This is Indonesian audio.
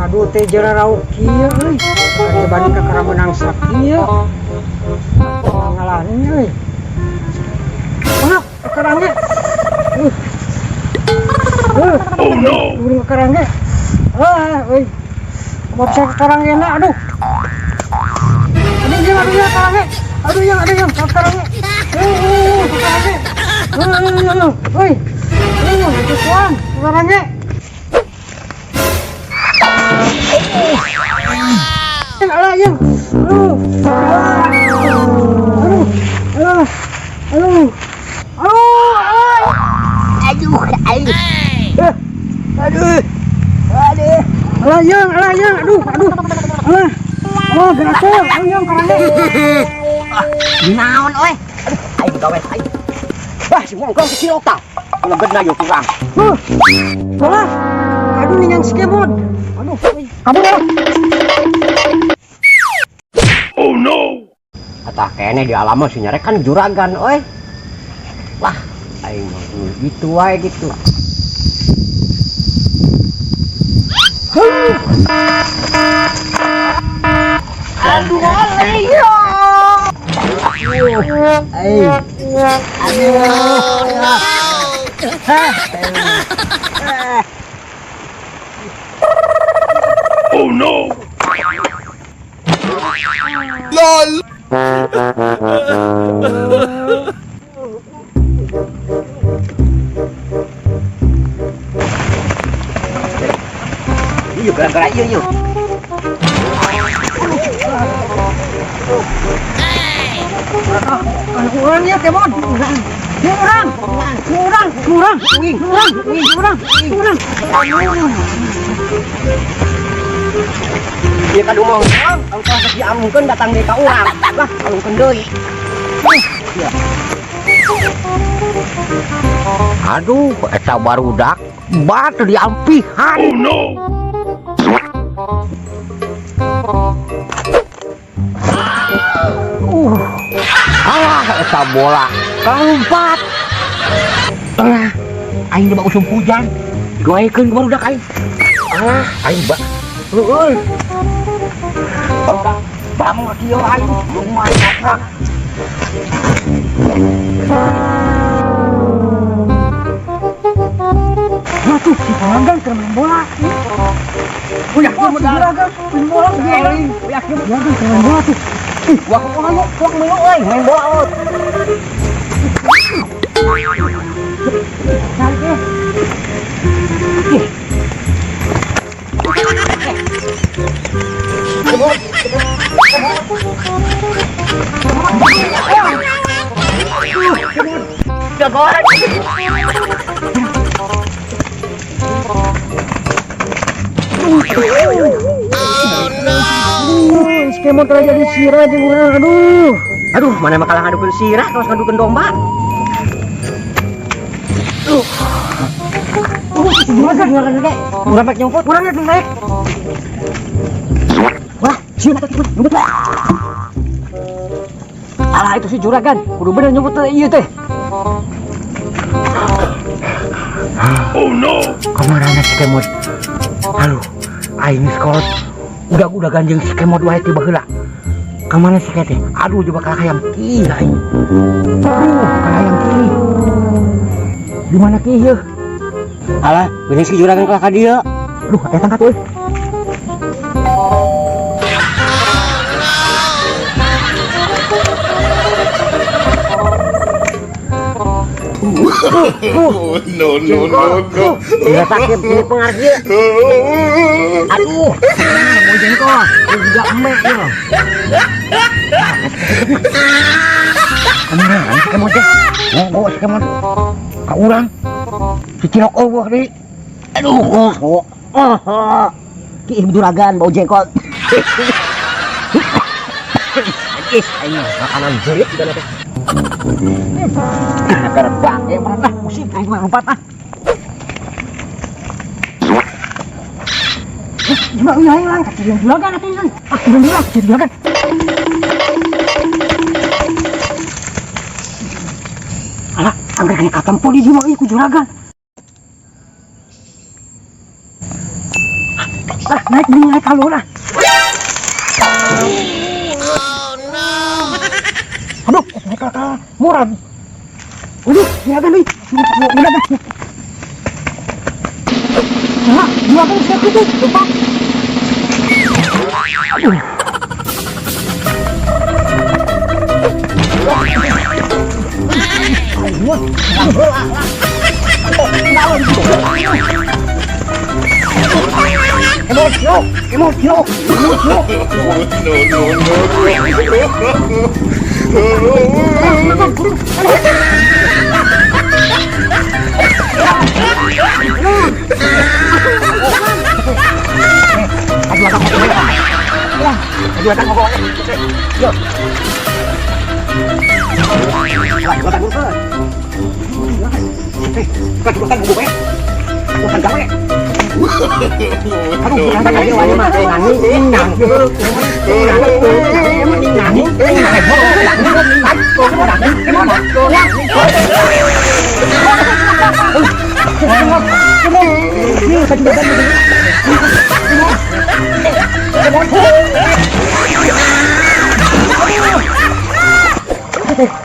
Aduh teh jera rauk kieu euy. Aya bani ka kara menang sakieu. Ngalahin euy. Mana karangnya? Oh no. Burung karangnya. Euy. Mau bisa karangnya na aduh. Aduh yang karangnya. Aduh yang karangnya. Karangnya. Euy. Itu tuan karangnya. Alah yang, gatel, yang karangnya. Naon oi? Aing gawe aing. Wah, si mongkong kecil otak. Lebetna yo kurang. Salah. Aduh nih yang skemot. Aduh, kamu ya. Oh no. Atah kene di alam mah si nyarek kan juragan oi. Wah, aing mah gitu wae gitu. Aduh, ayo. Oh no. LOL. Yuk gerak-gerak yuk. Orangnya kemon. Kurang. Dia kadu mau angkos diamungkeun datang deui ka urang. Lah, alungkeun deui. Aduh, eta barudak batu diampihan. Oh no. Alah, eta bola kalumpat. Aing dibawa usum hujan. Goekeun barudak aing. Aing heueuy. Bang kieu aing lumayan. Aduh, si Juragan kena main bola. Yakin si Juragan main bola biarin. Yakin Juragan kena main bola tuh. Wah, kok mulu euy main bola ot. Skemot aja di sirah aja urang. Aduh, mana makalah ngadukeun sirah kaos ngadukeun domba. Juragan gede. Urang pek nyumput. Urangnya naik. Wah, sieun atuh nyumput lah. Alah itu si Juragan, kudu bener nyumput teh ieu teh. Oh no. Kamarana si Kemot. Aduh, aing sekolah udah ganjeng si Kemot wae teh baheula. Kamana si teh? Aduh coba ka hayam ki aing. Aduh, ka hayam ki. Di mana ki ieu? Alah, bener si Juragan ka dieu. Aduh, aya tangkat euy. No. Udah sakit di pengargi. Aduh, mau jengkol, juga emek ya. Kemana? Si Kemot teh? Mau bawa si Kemot ka urang. Si Cilok eueuh deui. Aduh, Ki Juragan bau jengkol. Ayo, makanan jerit dan apa? Gerbang, mana pusing, aing mah lompat ah. Gimana hilang? Kaki Juragan atuh hilang. Juragan. Angger kena kapan pun di mau ikut juragan. Lah, naik nih, naik kalau lah. Aduh, naik kakak murah. Aduh, juragan nih. Juragan. Nah, juragan siap itu, lupa. Aduh.